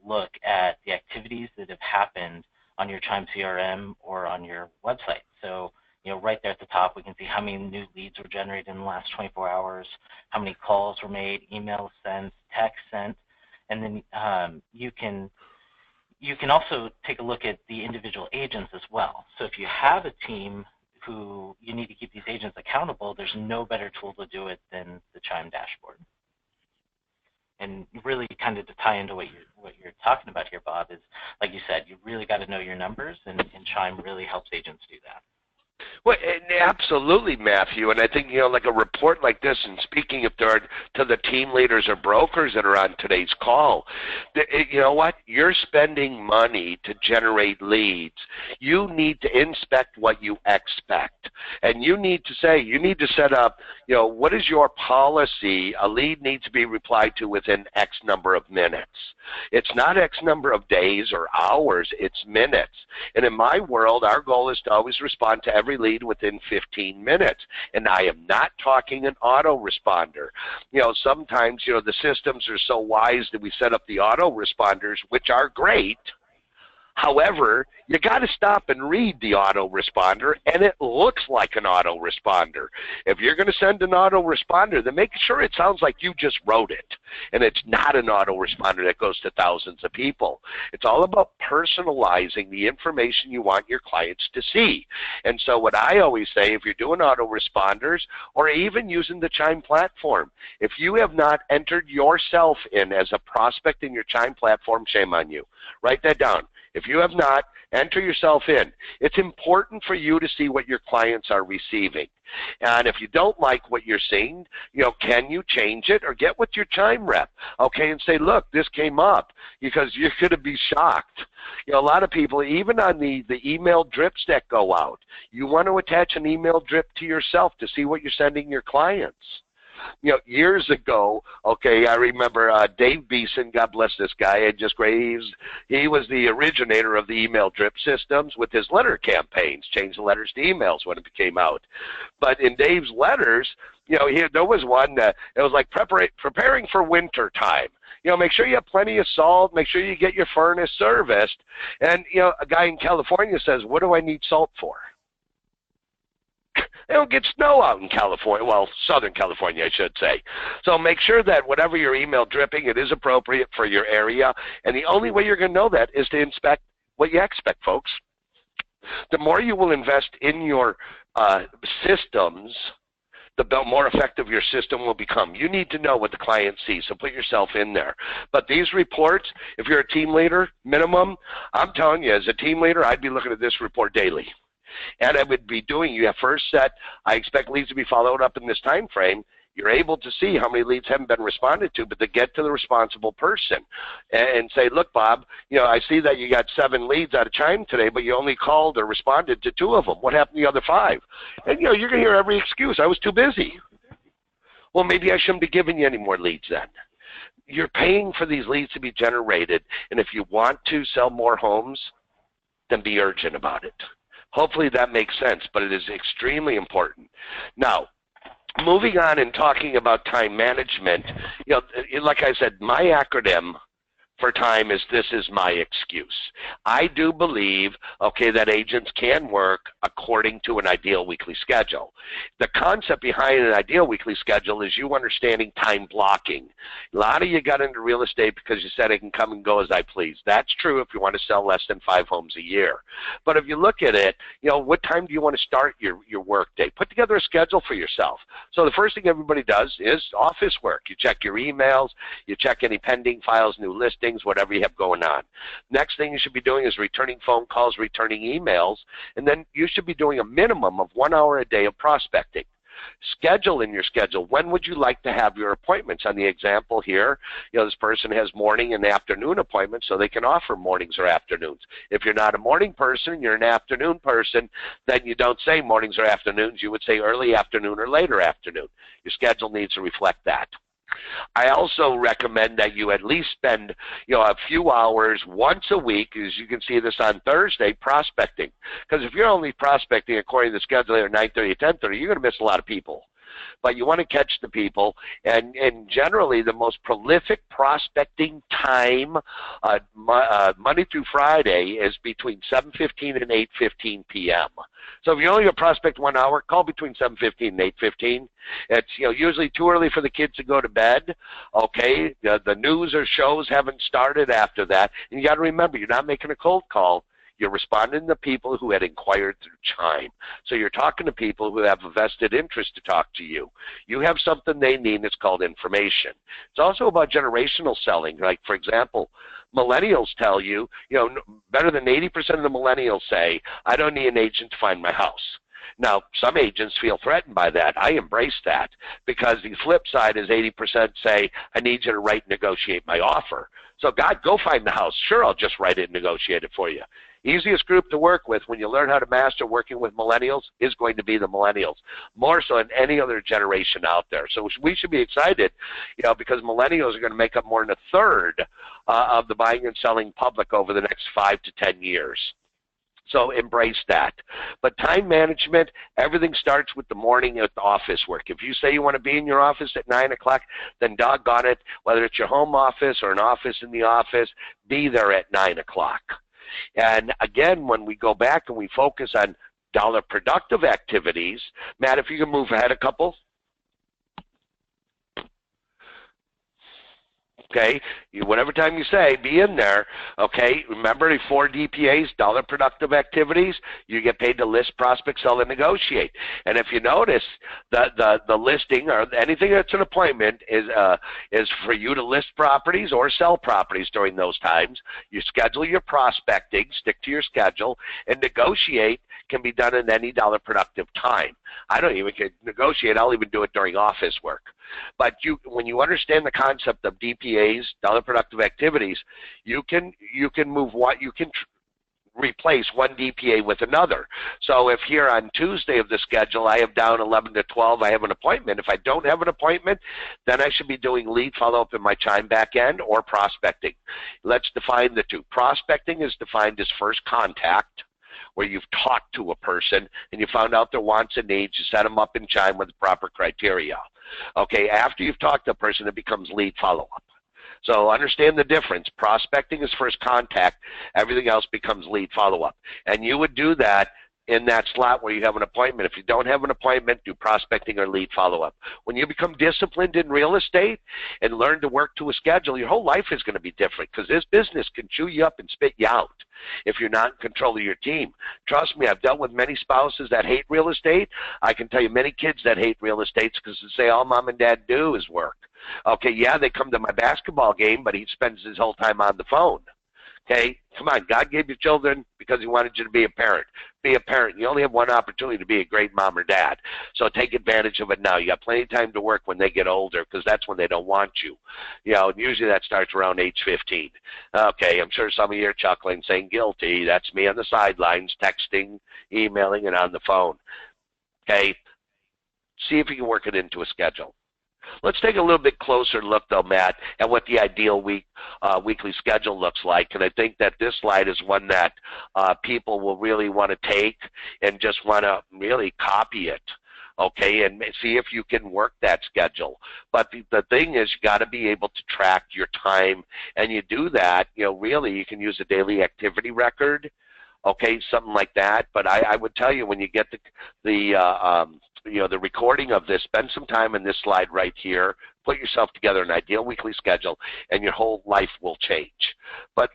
look at the activities that have happened on your Chime CRM or on your website. So, right there at the top, we can see how many new leads were generated in the last 24 hours, how many calls were made, emails sent, texts sent. And then you can also take a look at the individual agents as well. So if you have a team who you need to keep these agents accountable, there's no better tool to do it than the Chime dashboard. And really kind of to tie into what you're talking about here, Bob, is like you said, you really got to know your numbers, and Chime really helps agents do that. Well, absolutely, Matthew. And I think, like a report like this, and speaking if there are to the team leaders or brokers that are on today's call, you know what? You're spending money to generate leads. You need to inspect what you expect. And you need to set up, what is your policy? A lead needs to be replied to within X number of minutes. It's not X number of days or hours, it's minutes. And in my world, our goal is to always respond to every lead within 15 minutes. And I am not talking an autoresponder. Sometimes, the systems are so wise that we set up the autoresponders, which are great. However, you got to stop and read the autoresponder, and it looks like an autoresponder. If you're going to send an autoresponder, then make sure it sounds like you just wrote it, and it's not an autoresponder that goes to thousands of people. It's all about personalizing the information you want your clients to see. And so what I always say, if you're doing autoresponders or even using the Chime platform, if you have not entered yourself in as a prospect in your Chime platform, shame on you. Write that down. If you have not, enter yourself in. It's important for you to see what your clients are receiving. And if you don't like what you're seeing, can you change it or get with your Chime rep, okay, and say, look, this came up, because you're going to be shocked. A lot of people, even on the email drips that go out, you want to attach an email drip to yourself to see what you're sending your clients. Years ago, okay, I remember Dave Beeson, God bless this guy, and just great. He was the originator of the email drip systems with his letter campaigns, changed the letters to emails when it came out. But in Dave's letters, there was one that it was like preparing for winter time. Make sure you have plenty of salt, make sure you get your furnace serviced. And, a guy in California says, what do I need salt for? They don't get snow out in California, well, Southern California, I should say. So make sure that whatever you're email dripping, it is appropriate for your area. And the only way you're going to know that is to inspect what you expect, folks. The more you will invest in your systems, the more effective your system will become. You need to know what the client sees, so put yourself in there. But these reports, if you're a team leader, minimum, I'm telling you, as a team leader, I'd be looking at this report daily. And I would be doing, you have first set, I expect leads to be followed up in this time frame. You're able to see how many leads haven't been responded to, but to get to the responsible person and say, look, Bob, I see that you got 7 leads out of Chime today, but you only called or responded to 2 of them. What happened to the other 5? And, you're going to hear every excuse. I was too busy. Well, maybe I shouldn't be giving you any more leads then. You're paying for these leads to be generated, and if you want to sell more homes, then be urgent about it. Hopefully that makes sense, but it is extremely important. Now, moving on and talking about time management, like I said, my acronym for time is this is my excuse. I do believe, okay, that agents can work according to an ideal weekly schedule. The concept behind an ideal weekly schedule is you understanding time blocking. A lot of you got into real estate because you said I can come and go as I please. That's true if you want to sell less than 5 homes a year. But if you look at it, what time do you want to start your work day? Put together a schedule for yourself. So the first thing everybody does is office work. You check your emails, you check any pending files, new listings, whatever you have going on. Next thing you should be doing is returning phone calls, returning emails, and then you should be doing a minimum of 1 hour a day of prospecting. Schedule in your schedule. When would you like to have your appointments? On the example here, this person has morning and afternoon appointments, so they can offer mornings or afternoons. If you're not a morning person, you're an afternoon person, then you don't say mornings or afternoons. You would say early afternoon or later afternoon. Your schedule needs to reflect that. I also recommend that you at least spend, a few hours once a week, as you can see this on Thursday, prospecting. Because if you're only prospecting according to the schedule at 9:30 or 10:30, you're going to miss a lot of people. but you want to catch the people. And generally, the most prolific prospecting time Monday through Friday is between 7:15 and 8:15 p.m. So if you only prospect 1 hour, call between 7:15 and 8:15. It's usually too early for the kids to go to bed. Okay, the news or shows haven't started after that, and you got to remember, you're not making a cold call. You're responding to people who had inquired through Chime. So you're talking to people who have a vested interest to talk to you. You have something they need. It's called information. It's also about generational selling. Like, for example, millennials tell you, better than 80% of the millennials say, I don't need an agent to find my house. Now, some agents feel threatened by that. I embrace that, because the flip side is 80% say, I need you to write and negotiate my offer. So, God, go find the house. Sure, I'll just write it and negotiate it for you. Easiest group to work with when you learn how to master working with millennials is going to be the millennials, more so than any other generation out there. So we should be excited, because millennials are going to make up more than a third of the buying and selling public over the next 5 to 10 years. So embrace that. But time management, everything starts with the morning at the office work. If you say you want to be in your office at 9 o'clock, then doggone it, whether it's your home office or an office in the office, be there at 9 o'clock. And again, when we go back and we focus on dollar productive activities, Matt, if you can move ahead a couple. Okay, whatever time you say, be in there. Okay, remember the 4 DPAs, dollar productive activities. You get paid to list, prospect, sell, and negotiate. And if you notice, the listing or anything that's an appointment is for you to list properties or sell properties during those times. You schedule your prospecting, stick to your schedule, and negotiate can be done in any dollar productive time. I don't even negotiate. I'll even do it during office work. But when you understand the concept of DPAs, dollar productive activities, you can move replace one DPA with another. So if here on Tuesday of the schedule I have down 11 to 12, I have an appointment. If I don't have an appointment, then I should be doing lead follow-up in my Chime back end or prospecting. Let's define the two. Prospecting is defined as first contact, where you've talked to a person and you found out their wants and needs, you set them up in Chime with the proper criteria. Okay, after you've talked to a person, it becomes lead follow-up. So understand the difference. Prospecting is first contact. Everything else becomes lead follow-up. And you would do that in that slot where you have an appointment. If you don't have an appointment, do prospecting or lead follow-up. When you become disciplined in real estate and learn to work to a schedule, your whole life is going to be different, because this business can chew you up and spit you out if you're not in control of your team. Trust me, I've dealt with many spouses that hate real estate. I can tell you many kids that hate real estate because they say all mom and dad do is work. Okay, yeah, they come to my basketball game, but he spends his whole time on the phone. Okay, come on, God gave you children because he wanted you to be a parent. Be a parent. You only have one opportunity to be a great mom or dad. So take advantage of it now. You got plenty of time to work when they get older, because that's when they don't want you. And usually that starts around age 15. Okay, I'm sure some of you are chuckling, saying guilty. That's me on the sidelines, texting, emailing, and on the phone. Okay, see if you can work it into a schedule. Let's take a little bit closer look, though, Matt, at what the ideal weekly schedule looks like. And I think that this slide is one that people will really want to take and just want to really copy it, okay, and see if you can work that schedule. But the thing is, you got to be able to track your time, and you do that, really you can use a daily activity record, okay, something like that. But I would tell you, when you get the recording of this, spend some time in this slide right here, put yourself together an ideal weekly schedule, and your whole life will change. But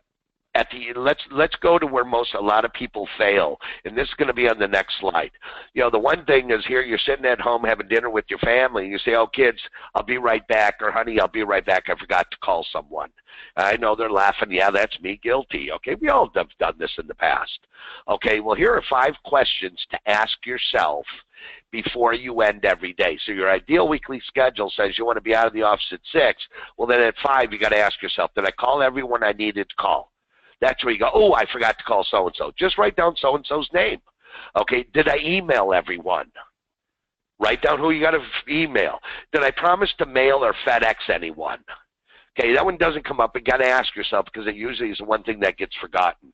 let's go to where a lot of people fail, and this is going to be on the next slide. The one thing is, here you're sitting at home having dinner with your family, and you say, oh, kids, I'll be right back, or honey, I'll be right back, I forgot to call someone. I know they're laughing. Yeah, that's me, guilty. Okay, we all have done this in the past. Okay, well, here are 5 questions to ask yourself before you end every day. So your ideal weekly schedule says you want to be out of the office at 6. Well, then at 5, you got to ask yourself, did I call everyone I needed to call? That's where you go, oh, I forgot to call so-and-so. Just write down so-and-so's name. Okay, did I email everyone? Write down who you got to email. Did I promise to mail or FedEx anyone? Okay, that one doesn't come up, but you got to ask yourself because it usually is the one thing that gets forgotten.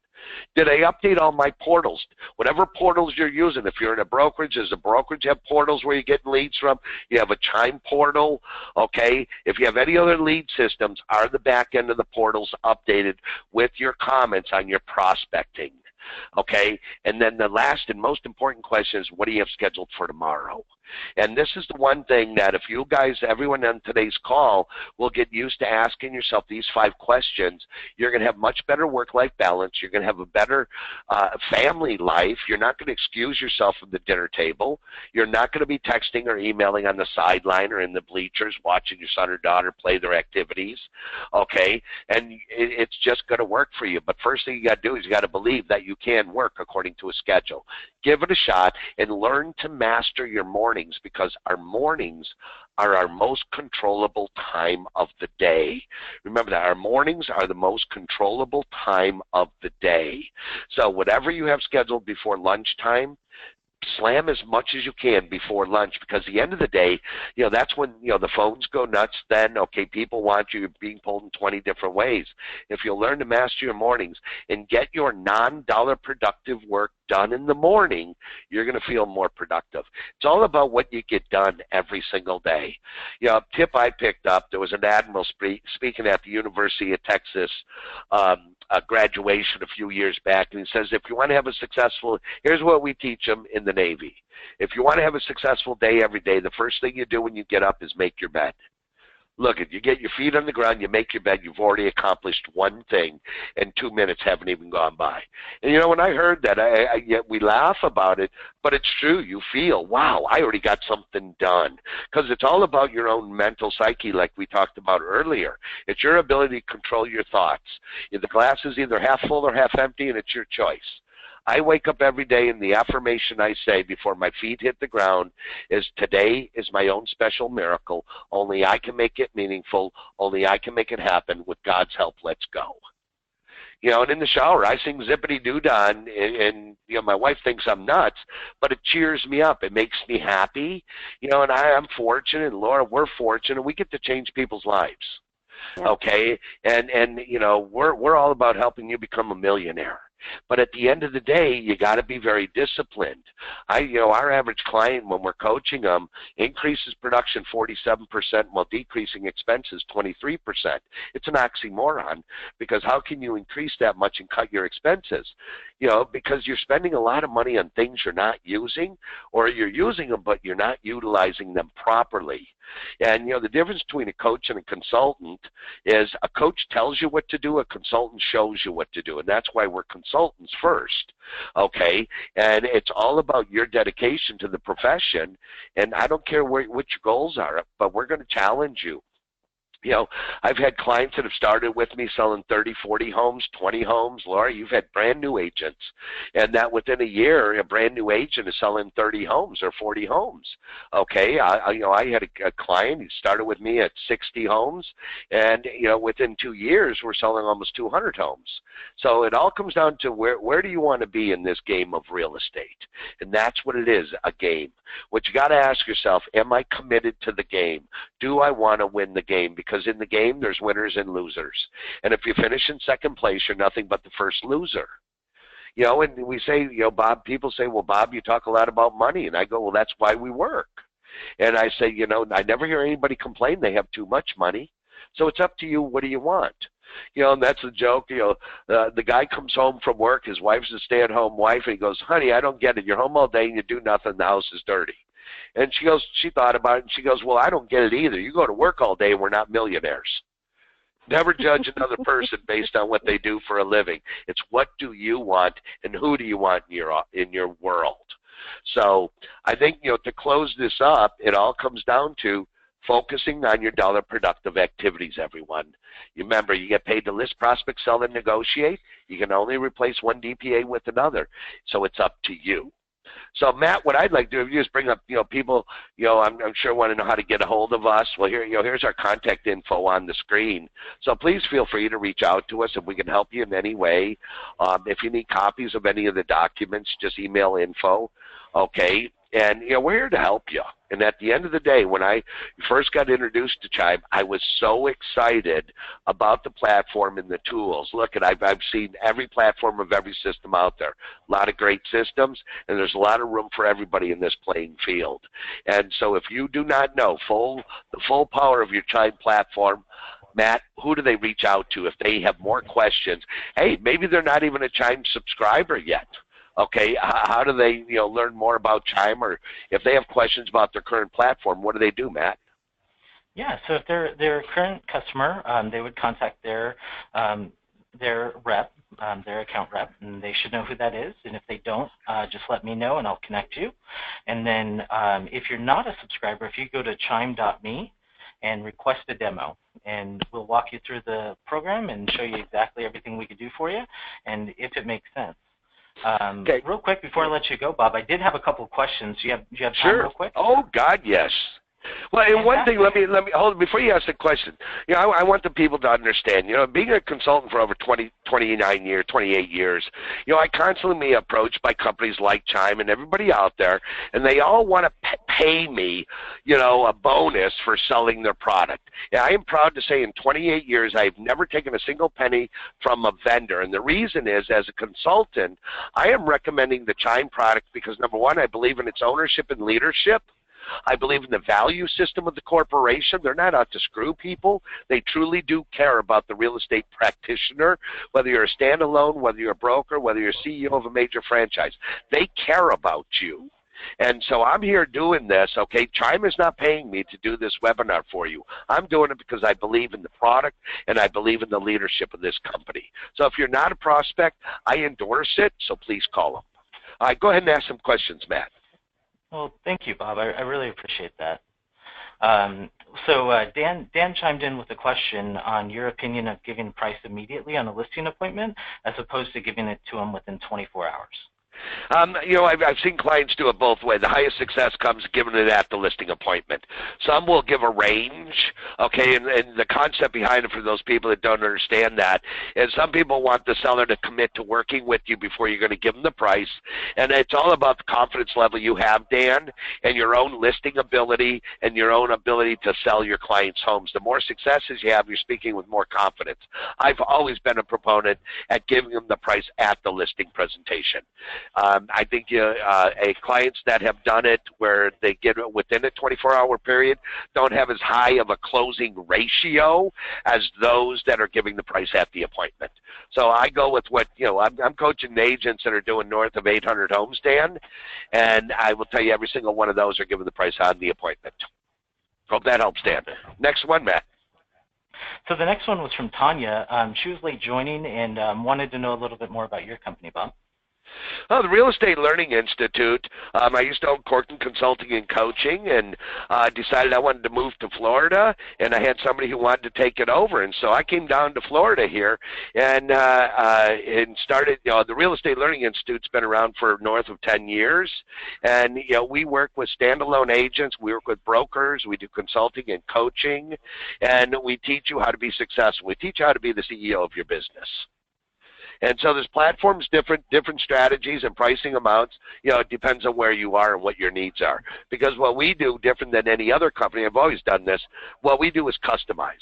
Did I update all my portals? Whatever portals you're using, if you're in a brokerage, does the brokerage have portals where you're getting leads from? You have a Chime portal, okay? If you have any other lead systems, are the back end of the portals updated with your comments on your prospecting? Okay, and then the last and most important question is, what do you have scheduled for tomorrow? And this is the one thing that if you guys, everyone on today's call, will get used to asking yourself these 5 questions, you're going to have much better work-life balance. You're going to have a better family life. You're not going to excuse yourself from the dinner table. You're not going to be texting or emailing on the sideline or in the bleachers watching your son or daughter play their activities, okay? And it's just going to work for you. But first thing you got to do is you got to believe that you can work according to a schedule. Give it a shot and learn to master your mornings, because our mornings are our most controllable time of the day. Remember that our mornings are the most controllable time of the day. So whatever you have scheduled before lunchtime, slam as much as you can before lunch, because at the end of the day, that's when, the phones go nuts then. Okay, people want you, you're being pulled in 20 different ways. If you'll learn to master your mornings and get your non-dollar productive work done in the morning, you're going to feel more productive. It's all about what you get done every single day. A tip I picked up, there was an admiral speaking at the University of Texas graduation a few years back, and he says, if you want to have a successful, here's what we teach them in the Navy. If you want to have a successful day every day, the first thing you do when you get up is make your bed. Look, if you get your feet on the ground, you make your bed, you've already accomplished one thing, and 2 minutes haven't even gone by. And when I heard that, we laugh about it, but it's true. You feel, wow, I already got something done. Because it's all about your own mental psyche, like we talked about earlier. It's your ability to control your thoughts. The glass is either half full or half empty, and it's your choice. I wake up every day and the affirmation I say before my feet hit the ground is, today is my own special miracle. Only I can make it meaningful. Only I can make it happen. With God's help, let's go. And in the shower, I sing Zippity-Doo-Dah, and my wife thinks I'm nuts, but it cheers me up. It makes me happy. And I'm fortunate, and Laura, we're fortunate, and we get to change people's lives. Yeah. Okay? And we're all about helping you become a millionaire. But at the end of the day, you got to be very disciplined. Our average client, when we're coaching them, increases production 47% while decreasing expenses 23%. It's an oxymoron, because how can you increase that much and cut your expenses? Because you're spending a lot of money on things you're not using, or you're using them but you're not utilizing them properly. And the difference between a coach and a consultant is a coach tells you what to do, a consultant shows you what to do, and that's why we're consultants first, okay? And it's all about your dedication to the profession, and I don't care what your goals are, but we're going to challenge you. I've had clients that have started with me selling 30, 40 homes, 20 homes. Laura, you've had brand new agents, and that within a year, a brand new agent is selling 30 homes or 40 homes. Okay, I had a client who started with me at 60 homes, and within 2 years, we're selling almost 200 homes. So it all comes down to where do you want to be in this game of real estate, and that's what it is, a game. What you got to ask yourself: am I committed to the game? Do I want to win the game? Because in the game, there's winners and losers. And if you finish in second place, you're nothing but the first loser. And we say, Bob, people say, well, Bob, you talk a lot about money. And I go, well, that's why we work. And I say, I never hear anybody complain they have too much money. So it's up to you. What do you want? And that's a joke. The guy comes home from work. His wife's a stay-at-home wife. And he goes, honey, I don't get it. You're home all day and you do nothing. The house is dirty. And she thought about it, and she goes, well, I don't get it either. You go to work all day and we're not millionaires. Never judge another person based on what they do for a living. It's what do you want and who do you want in your world. So I think, to close this up, it all comes down to focusing on your dollar productive activities, everyone. You remember, you get paid to list, prospect, sell, and negotiate. You can only replace one DPA with another. So it's up to you. So, Matt, what I'd like to do is just bring up, people, I'm sure want to know how to get a hold of us. Well, here's our contact info on the screen. So please feel free to reach out to us if we can help you in any way. If you need copies of any of the documents, just email info. Okay. And, we're here to help you. And at the end of the day, when I first got introduced to Chime, I was so excited about the platform and the tools. Look, I've seen every platform of every system out there. A lot of great systems, and there's a lot of room for everybody in this playing field. And so if you do not know the full power of your Chime platform, Matt, who do they reach out to if they have more questions? Hey, maybe they're not even a Chime subscriber yet. Okay, how do they learn more about Chime, or if they have questions about their current platform, what do they do, Matt? Yeah, so if they're a current customer, they would contact their rep, their account rep, and they should know who that is. And if they don't, just let me know and I'll connect you. And then if you're not a subscriber, if you go to chime.me and request a demo, and we'll walk you through the program and show you exactly everything we could do for you, and if it makes sense. Okay. Real quick before I let you go, Bob, I did have a couple of questions. Do you have time Sure. real quick? Oh, God, yes. Well, and one thing, let me hold before you ask the question. I want the people to understand. Being a consultant for over 28 years. I constantly am approached by companies like Chime and everybody out there, and they all want to pay me, a bonus for selling their product. Yeah, I am proud to say in 28 years I've never taken a single penny from a vendor, and the reason is, as a consultant, I am recommending the Chime product because, number one, I believe in its ownership and leadership. I believe in the value system of the corporation. They're not out to screw people. They truly do care about the real estate practitioner, whether you're a standalone, whether you're a broker, whether you're CEO of a major franchise. They care about you. And so I'm here doing this, okay? Chime is not paying me to do this webinar for you. I'm doing it because I believe in the product and I believe in the leadership of this company. So if you're not a prospect, I endorse it, so please call them. All right, go ahead and ask some questions, Matt. Well, thank you, Bob. I really appreciate that. Dan chimed in with a question on your opinion of giving the price immediately on a listing appointment as opposed to giving it to them within 24 hours. I've seen clients do it both ways. The highest success comes giving it at the listing appointment. Some will give a range, okay, and the concept behind it for those people that don't understand that is some people want the seller to commit to working with you before you're going to give them the price, and it's all about the confidence level you have, Dan, and your own listing ability and your own ability to sell your clients' homes. The more successes you have, you're speaking with more confidence. I've always been a proponent at giving them the price at the listing presentation. I think clients that have done it where they get it within a 24-hour period don't have as high of a closing ratio as those that are giving the price at the appointment. So I go with what, I'm coaching agents that are doing north of 800 homes, Dan, and I will tell you every single one of those are giving the price on the appointment. Hope that helps, Dan. Next one, Matt. So the next one was from Tanya. She was late joining and wanted to know a little bit more about your company, Bob. Oh, the Real Estate Learning Institute. I used to own Corcoran Consulting and Coaching, and decided I wanted to move to Florida, and I had somebody who wanted to take it over, and so I came down to Florida here and started. The Real Estate Learning Institute's been around for north of 10 years, and we work with standalone agents, we work with brokers, we do consulting and coaching, and we teach you how to be successful. We teach you how to be the CEO of your business. And so there's platforms, different strategies and pricing amounts. It depends on where you are and what your needs are. Because what we do, different than any other company, I've always done this, what we do is customized.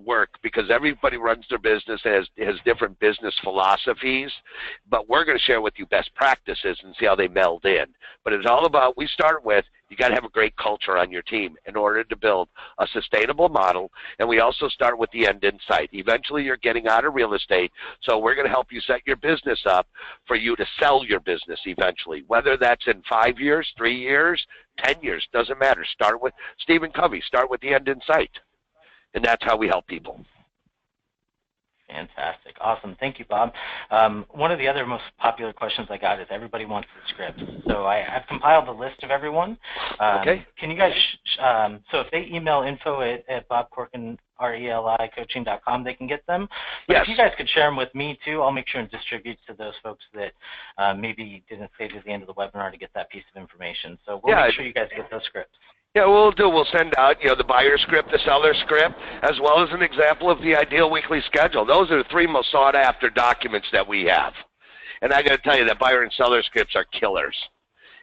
Work, because everybody runs their business and has different business philosophies, but we're going to share with you best practices and see how they meld in. But it's all about, we start with, you got to have a great culture on your team in order to build a sustainable model, and we also start with the end in sight. Eventually you're getting out of real estate, so we're going to help you set your business up for you to sell your business eventually, whether that's in 5 years, 3 years, 10 years, doesn't matter. Start with Stephen Covey, start with the end in sight. And that's how we help people. Fantastic. Awesome. Thank you, Bob. One of the other most popular questions I got is everybody wants the script. So I've compiled a list of everyone. Okay. Can you guys, so if they email info at bobcorcoran, RELIcoaching.com, they can get them. But yes. If you guys could share them with me too, I'll make sure and distribute to those folks that maybe didn't stay to the end of the webinar to get that piece of information. So we'll make sure you guys get those scripts. Yeah, we'll send out, the buyer script, the seller script, as well as an example of the ideal weekly schedule. Those are the 3 most sought after documents that we have. And I got to tell you that buyer and seller scripts are killers.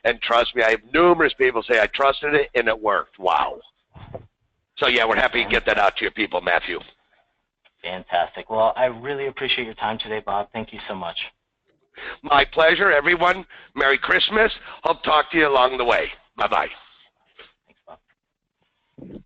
And trust me, I have numerous people say I trusted it and it worked. Wow. So yeah, we're happy to get that out to your people, Matthew. Fantastic. Well, I really appreciate your time today, Bob. Thank you so much. My pleasure, everyone. Merry Christmas. Hope to talk to you along the way. Bye-bye. Thanks, Bob.